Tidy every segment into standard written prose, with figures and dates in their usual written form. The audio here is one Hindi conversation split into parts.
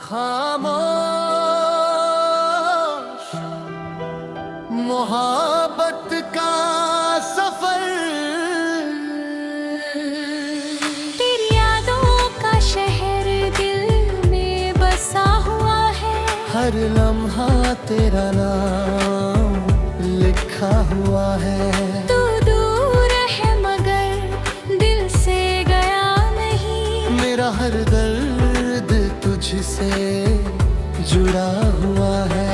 खामोश मोहब्बत का सफर। तेरी यादों का शहर दिल में बसा हुआ है। हर लम्हा तेरा नाम लिखा हुआ है। तू दूर है मगर दिल से गया नहीं। मेरा हर दर्द तुझसे जुड़ा हुआ है।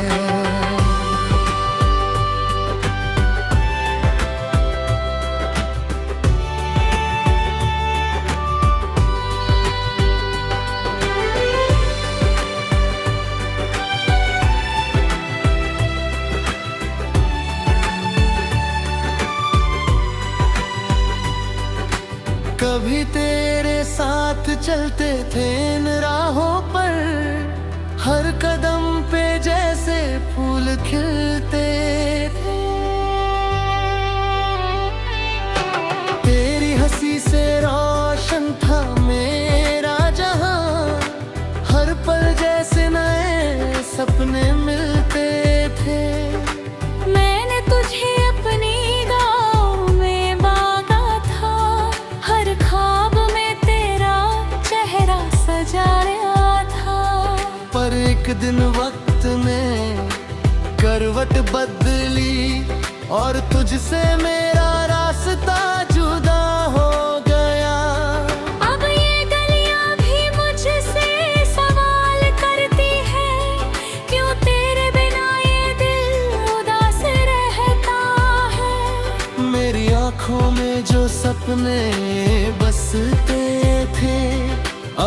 कभी तेरे साथ चलते थे इन राहों पर, हर कदम पे जैसे फूल खिलते थे। तेरी हंसी से रोशन था मेरा जहां, हर पल जैसे नए सपने मिलते थे। मैंने तुझे अपनी गाँव में मांगा था, हर ख्वाब में तेरा चेहरा सजाया था। पर एक दिन वक्त ने करवट बदली और तुझसे मेरा रास्ता जुदा हो गया। अब ये गलियां भी मुझसे सवाल करती है, क्यों तेरे बिना ये दिल उदास रहता है। मेरी आंखों में जो सपने बसते थे,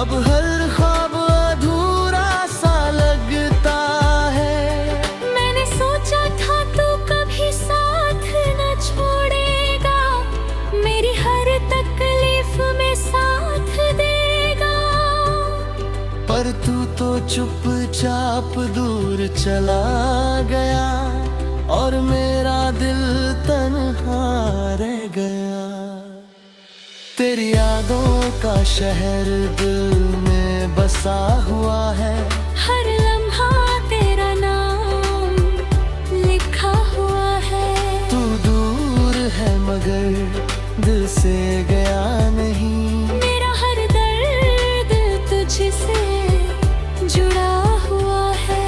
अब हर ख्वाब अधूरा सा लगता है। मैंने सोचा था तू कभी साथ न छोड़ेगा, मेरी हर तकलीफ में साथ देगा। पर तू तो चुपचाप दूर चला गया और मेरा दिल तन्हा रह गया। तेरी यादों का शहर दिल में बसा हुआ है। हर लम्हा तेरा नाम लिखा हुआ है। तू दूर है मगर दिल से गया नहीं। मेरा हर दर्द तुझसे जुड़ा हुआ है।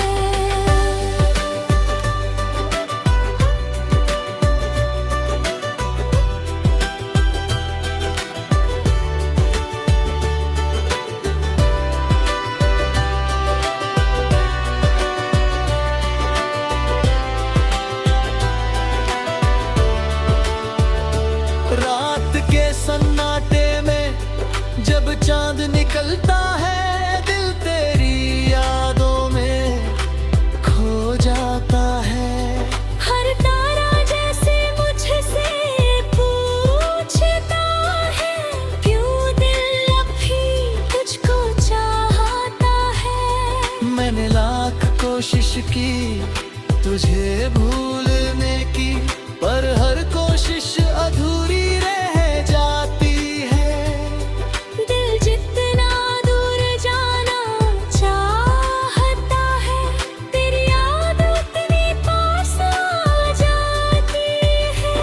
रात के सन्नाटे में जब चांद निकलता है, दिल तेरी यादों में खो जाता है। हर तारा जैसे मुझसे पूछता है, क्यों दिल अब भी तुझको चाहता है। मैंने लाख कोशिश की तुझे भूलने की, पर हर कोशिश अधूरी रह जाती है। दिल जितना दूर जाना चाहता है, तेरी याद उतनी पास आ जाती है।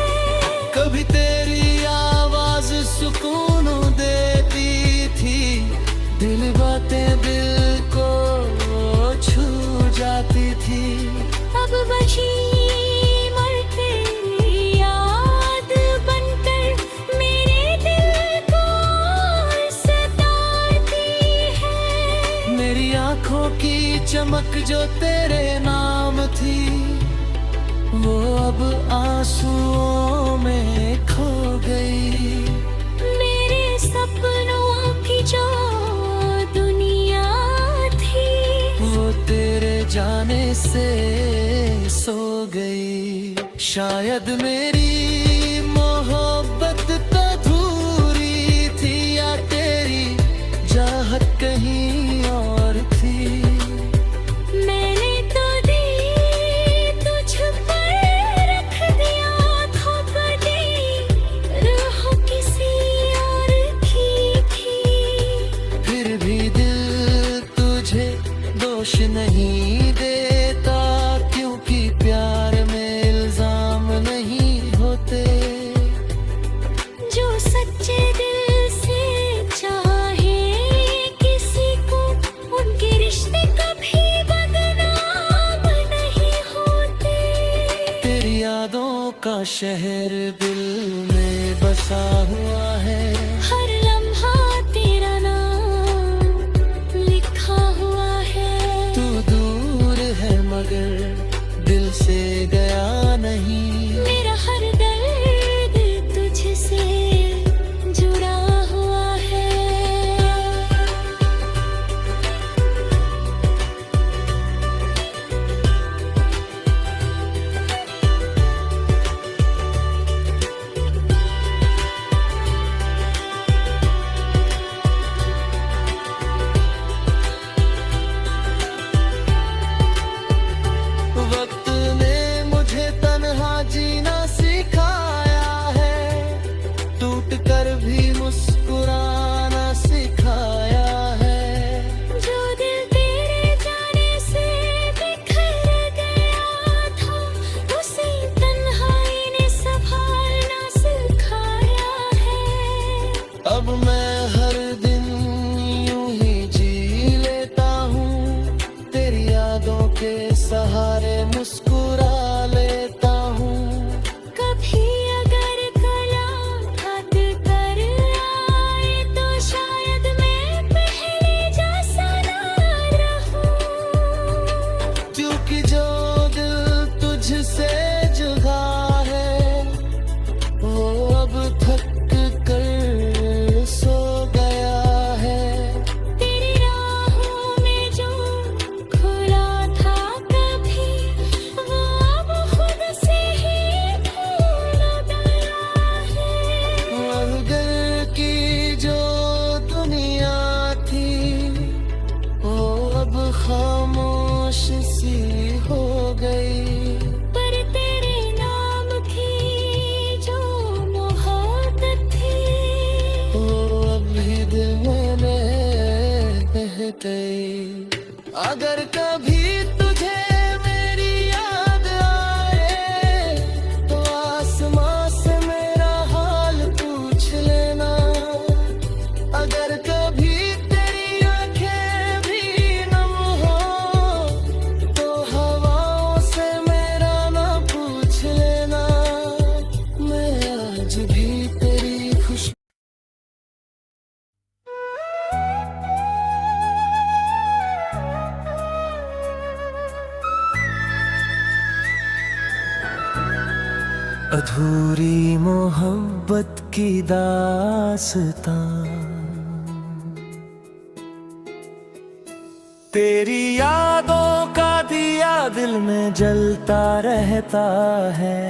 कभी तेरी आवाज सुकून देती थी, दिल बातें दिल को छू जाती थी। अब बची मर तेरी याद बनकर मेरे दिल को सताती है। मेरी आंखों की चमक जो तेरे नाम थी, वो अब आंसुओं में खो गई। मेरे सपनों की जो दुनिया थी, वो तेरे जाने से सो गई। शायद मेरी मोहब्बत अधूरी थी, या तेरी चाहत कहीं और थी। मैंने तो दी तुझ पर रख दिया धोखा दे, रूह किसी और की थी। फिर भी दिल तुझे दो का शहर दिल में बसा हुआ है। हर लम्हा तेरा नाम लिखा हुआ है। तू दूर है मगर दिल से गया नहीं। मेरा हर दर्द तुझसे जुड़ा हुआ है। वक्त ने मुझे तन्हा जीना सिखाया है, टूट कर भी मुस्कुराना सिखाया है। जो दिल तेरे जाने से बिखर गया था, उसे तन्हाई ने संभालना सिखाया है। अब मैं हर दिन यूं ही जी लेता हूँ, तेरी यादों के सहारे मुस्कुरा लेता हूँ। कभी अगर कला हाथ कर आए तो शायद मैं पहले जैसा ना रहूं। क्योंकि जो दिल तुझसे जुदा है वो अब थक कर सो गया है। तेरी राहों में जो खुला था कभी, वो अब खुद से ही भूल गया है। मगर की जो दुनिया थी वो अब खामोश सी हो गई। पर तेरे नाम की जो मोहब्बत थी, वो अभी दिल में रह गई। अगर कभी तुझे मेरी याद आए तो आसमां से मेरा हाल पूछ लेना। अगर कभी तेरी आंखें भी नम हो तो हवाओं से मेरा ना पूछ लेना। मैं आज भी तेरी खुश अधूरी मोहब्बत की दास्तां, तेरी यादों का दिया दिल में जलता रहता है।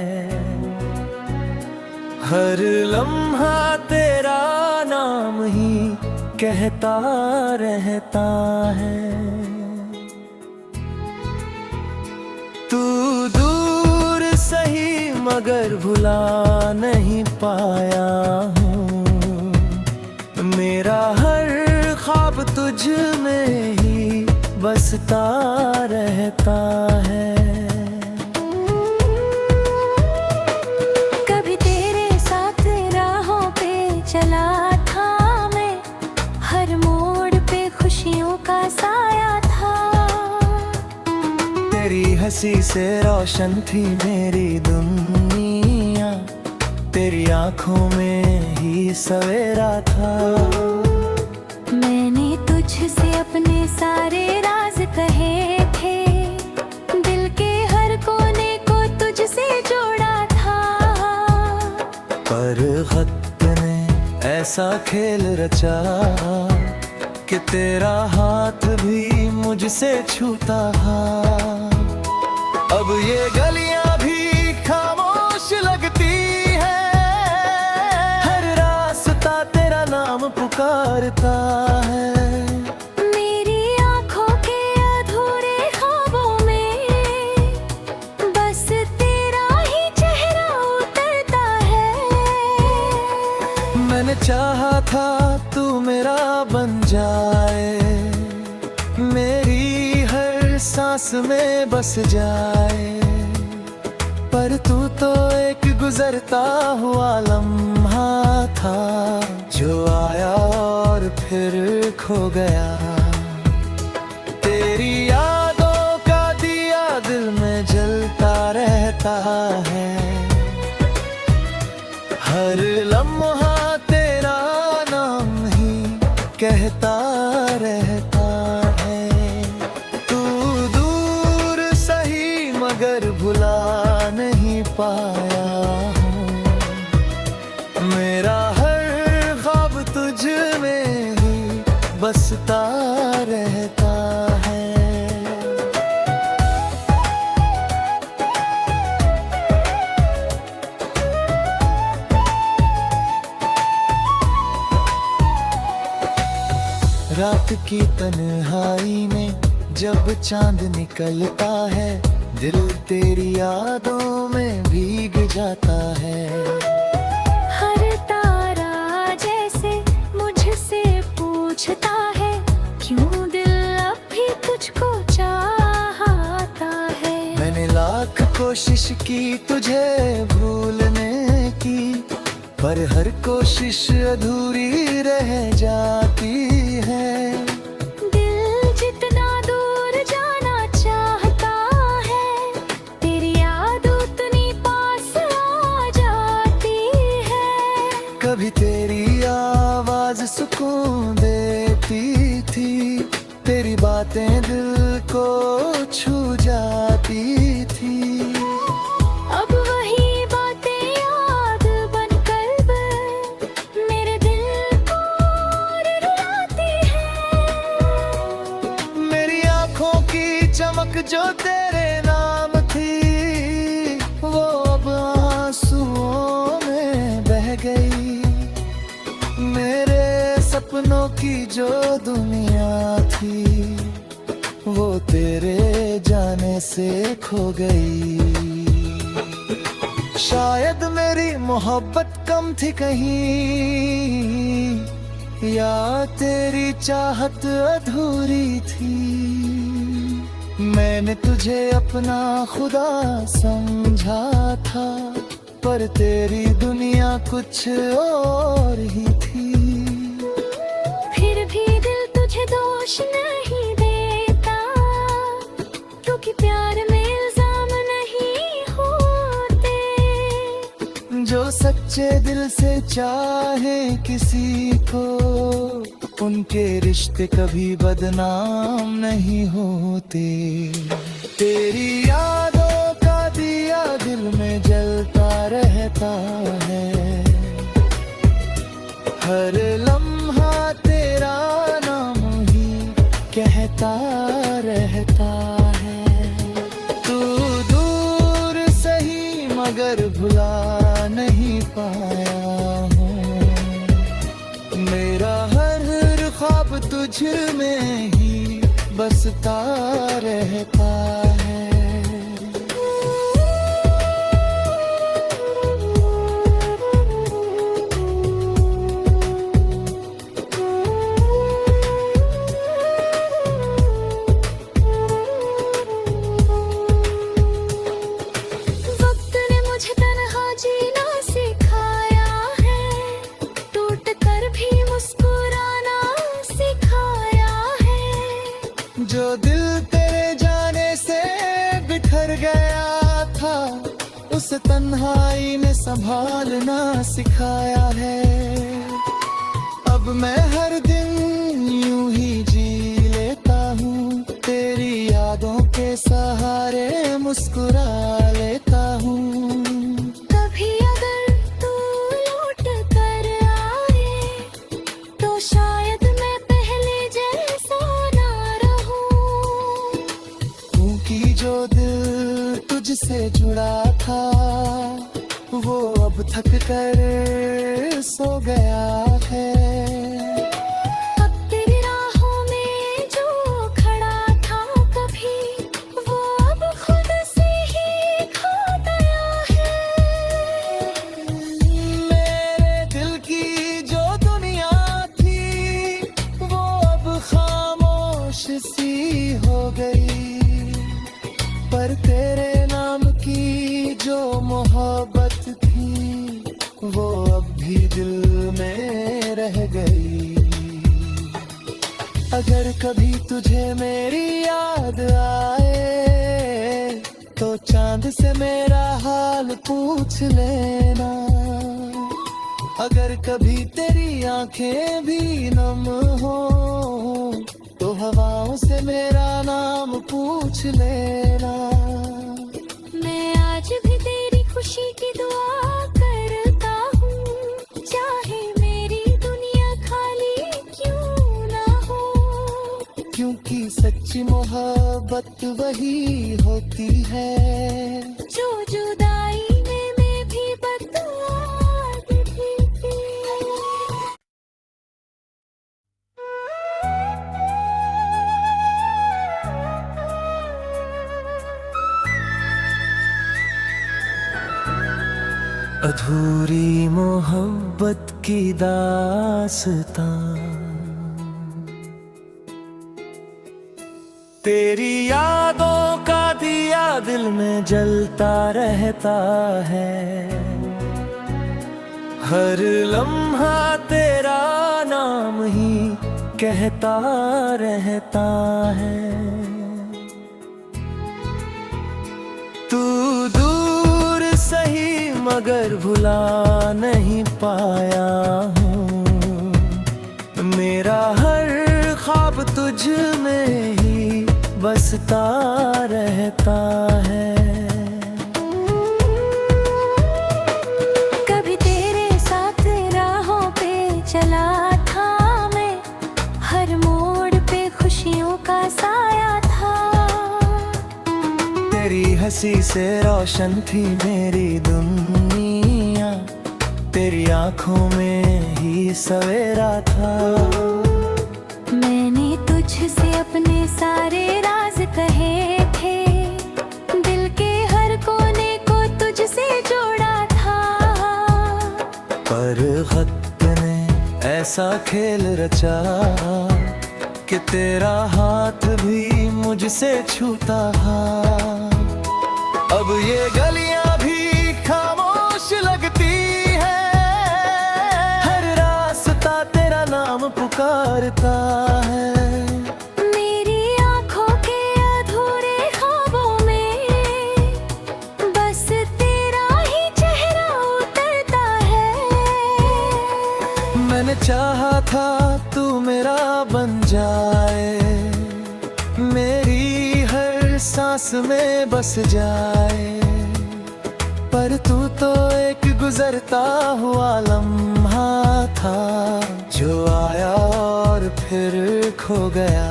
हर लम्हा तेरा नाम ही कहता रहता है। तू दूर सही मगर भुला नहीं पाया हूँ। मेरा हर ख्वाब तुझ में ही बसता रहता है। कभी तेरे साथ राहों पे चला था मैं, हर मोड़ पे खुशियों का साया था। तेरी हंसी से रोशन थी मेरी दुनिया, तेरी आंखों में ही सवेरा था। मैंने तुझसे अपने सारे राज कहे थे, दिल के हर कोने को तुझसे जोड़ा था। पर वक्त ने ऐसा खेल रचा कि तेरा हाथ भी मुझसे छूता है। अब ये गलियां भी खामोश लगती है, हर रास्ता तेरा नाम पुकारता है। मेरी आँखों के अधूरे ख्वाबों में बस तेरा ही चेहरा उतरता है। मैंने चाहा था तू मेरा बन जाए, मेरी हर सांस में बस जाए। पर तू तो एक गुजरता हुआ लम्हा था, जो आया और फिर खो गया। तेरी यादों का दिया दिल में जलता रहता है। बसता रहता है। रात की तन्हाई में जब चांद निकलता है, दिल तेरी यादों में भीग जाता है। हर तारा जैसे मुझसे पूछता है, क्यों दिल अब भी तुझको चाहता है। मैंने लाख कोशिश की तुझे भूलने की, पर हर कोशिश अधूरी रह जाती है। दिल जितना दूर जाना चाहता है, तेरी याद उतनी पास आ जाती है। कभी तेरी आवाज सुकून देती थी, तेरी बातें दिल को छू जाती थी। अब वही बातें याद बनकर मेरे दिल को रुलाती है। मेरी आंखों की चमक जो तेरे नाम थी, वो अब आंसुओं में बह गई। मेरे सपनों की जो दुनिया थी, वो तेरे जाने से खो गई। शायद मेरी मोहब्बत कम थी कहीं, या तेरी चाहत अधूरी थी। मैंने तुझे अपना खुदा समझा था, पर तेरी दुनिया कुछ और ही थी। फिर भी दिल तुझे दोष नहीं देता, क्योंकि प्यार में इल्जाम नहीं होते। जो सच्चे दिल से चाहे किसी को, उनके रिश्ते कभी बदनाम नहीं होते। तेरी यादों का दिया दिल में जलता रहता है, हर लम्हा तेरा नाम ही कहता रहता है। तू दूर सही मगर भुला नहीं पाया हूँ, मेरा हर ख्वाब तुझ में ही बसता रहता है। वक्त ने मुझे तन्हा जीना सिखाया है, टूट कर भी मुस्कुराना सिखाया है। जो दिल तेरे जाने से बिखर गया था, उस तन्हाई ने संभालना सिखाया है। अब मैं हर दिन यूं ही जी लेता हूँ, तेरी यादों के सहारे मुस्कुरा लेता हूँ। कभी अगर तू लौट कर आए, तो शायद मैं पहले जैसा ना रहूं। क्योंकि जो दिल तुझसे जुड़ा था, वो अब थक कर सो गया है। अब तेरी राहों में जो खड़ा था कभी, वो अब खुद से ही खो गया है। मेरे दिल की जो दुनिया थी, वो अब खामोश सी हो गई। पर तेरे नाम की जो मोहब्बत थी, वो अब भी दिल में रह गई। अगर कभी तुझे मेरी याद आए, तो चांद से मेरा हाल पूछ लेना। अगर कभी तेरी आंखें भी नम हो, तो हवाओं से मेरा नाम पूछ लेना। मैं आज भी तेरी खुशी की दुआ करता हूँ, चाहे मेरी दुनिया खाली क्यों ना हो। सच्ची मोहब्बत वही होती है जो जुदाई में भी बदला देती थी। अधूरी मोहब्बत की दास्तां, तेरी यादों का दिया दिल में जलता रहता है। हर लम्हा तेरा नाम ही कहता रहता है। तू दूर सही मगर भुला नहीं पाया हूँ। मेरा हर ख्वाब तुझ में ही बसता रहता है। कभी तेरे साथ राहों पे चला था मैं, हर मोड़ पे खुशियों का साया था। तेरी हंसी से रोशन थी मेरी दुनिया, तेरी आंखों में ही सवेरा था। मैंने तुझसे अपने सारे राज कहे थे, दिल के हर कोने को तुझसे जोड़ा था। पर वक्त ने ऐसा खेल रचा कि तेरा हाथ भी मुझसे छूता है। अब ये गलियां भी खामोश लगती है, हर रास्ता तेरा नाम पुकारता है। मेरी आंखों के अधूरे ख्वाबों में बस तेरा ही चेहरा उतरता है। मैंने चाहा था तू मेरा बन जाए, मेरी हर सांस में बस जाए। पर तू तो एक गुजरता हुआ लम्हा था, जो आया और फिर खो गया।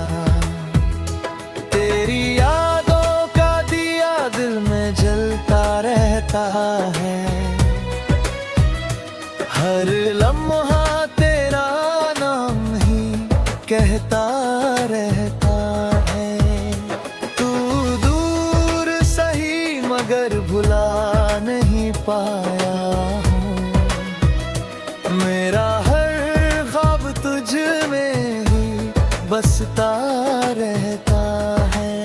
तेरी यादों का दिया दिल में जलता रहता है। हर लम्हा तेरा नाम ही कहता रहता है। तू दूर सही मगर भुला नहीं पाया हूँ। मेरा हर ख्वाब तुझ में ही बसता रहता है।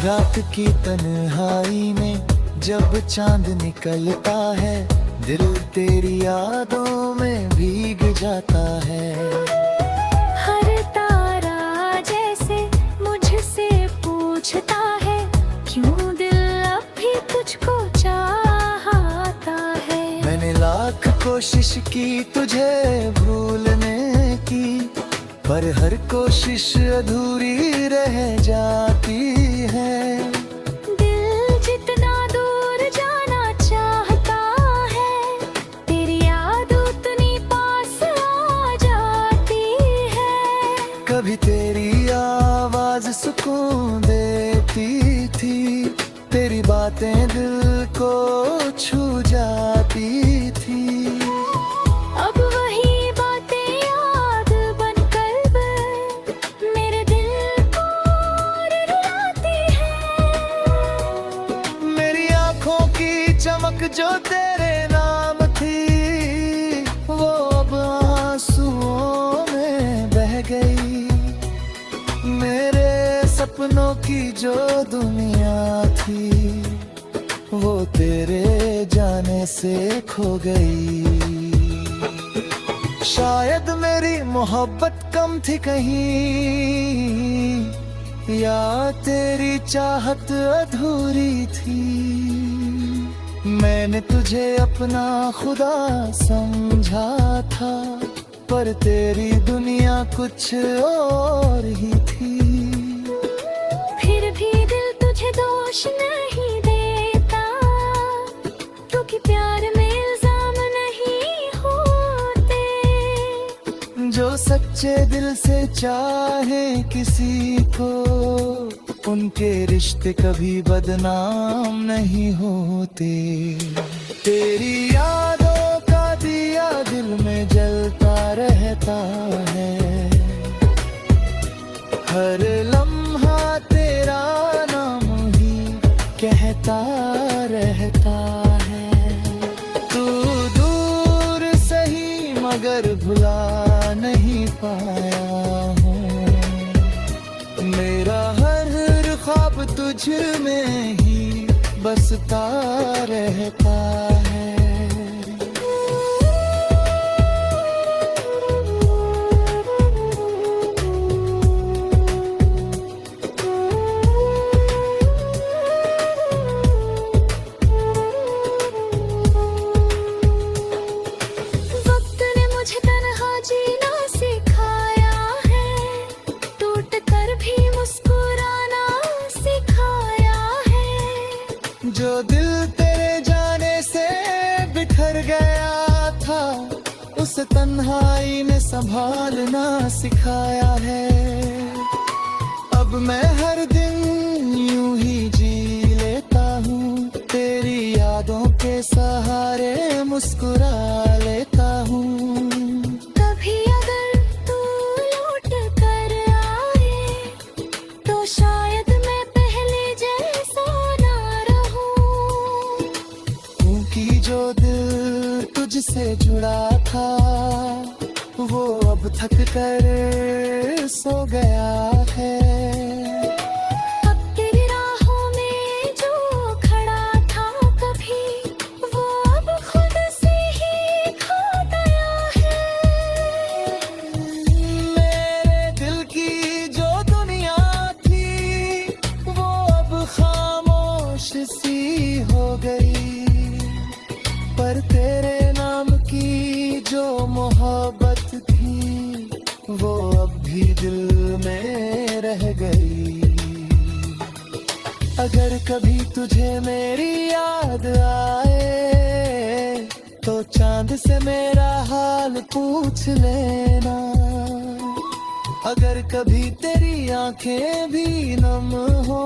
रात की तन्हाई में जब चांद निकलता है, दिल तेरी यादों में भीग जाता है। हर तारा जैसे मुझसे पूछता है, क्यों दिल अब भी तुझको चाहता है। मैंने लाख कोशिश की तुझे भूलने की, पर हर कोशिश अधूरी रह जाती है। दिल जितना दूर जाना चाहता है, तेरी याद उतनी पास आ जाती है। कभी तेरी आवाज सुकून देती थी, तेरी बातें दिल को छू जाती थी। अब वही बातें याद बनकर मेरे दिल को रुलाती है। मेरी आंखों की चमक जो तेरे नाम थी, वो अब आंसुओं में बह गई। मेरे सपनों की जो दुनिया थी, वो तेरे जाने से खो गई। शायद मेरी मोहब्बत कम थी कहीं, या तेरी चाहत अधूरी थी। मैंने तुझे अपना खुदा समझा था, पर तेरी दुनिया कुछ और ही थी। फिर भी दिल तुझे दोष नहीं सच्चे दिल से चाहे किसी को, उनके रिश्ते कभी बदनाम नहीं होते। तेरी यादों का दिया दिल में जलता रहता है, हर लम्हा तेरा नाम ही कहता रहता है। तू दूर सही मगर भुला नहीं पाया हूँ, मेरा हर ख्वाब तुझ में ही बसता रहता है। वक्त ने मुझे तन्हा जीना सिखाया है, टूट कर भी मुस्कुराना सिखाया है। जो दिल तेरे जाने से बिखर गया था, उसे तन्हाई ने संभालना सिखाया है। अब मैं हर दिन यूं ही जी लेता हूँ, तेरी यादों के सहारे मुस्कुरा लेता हूँ। कभी अगर तू लौट कर आए, तो शायद मैं पहले जैसा ना रहूं। क्योंकि जो दिल तुझसे जुड़ा था, वो अब थक कर सो गया है। अब तेरी राहों में जो खड़ा था कभी, वो अब खुद से ही खो गया है। मेरे दिल की जो दुनिया थी, वो अब खामोश सी हो गई, पर तेरे नाम की जो मोहब्बत थी, वो अब भी दिल में रह गई। अगर कभी तुझे मेरी याद आए, तो चांद से मेरा हाल पूछ लेना। अगर कभी तेरी आंखें भी नम हो,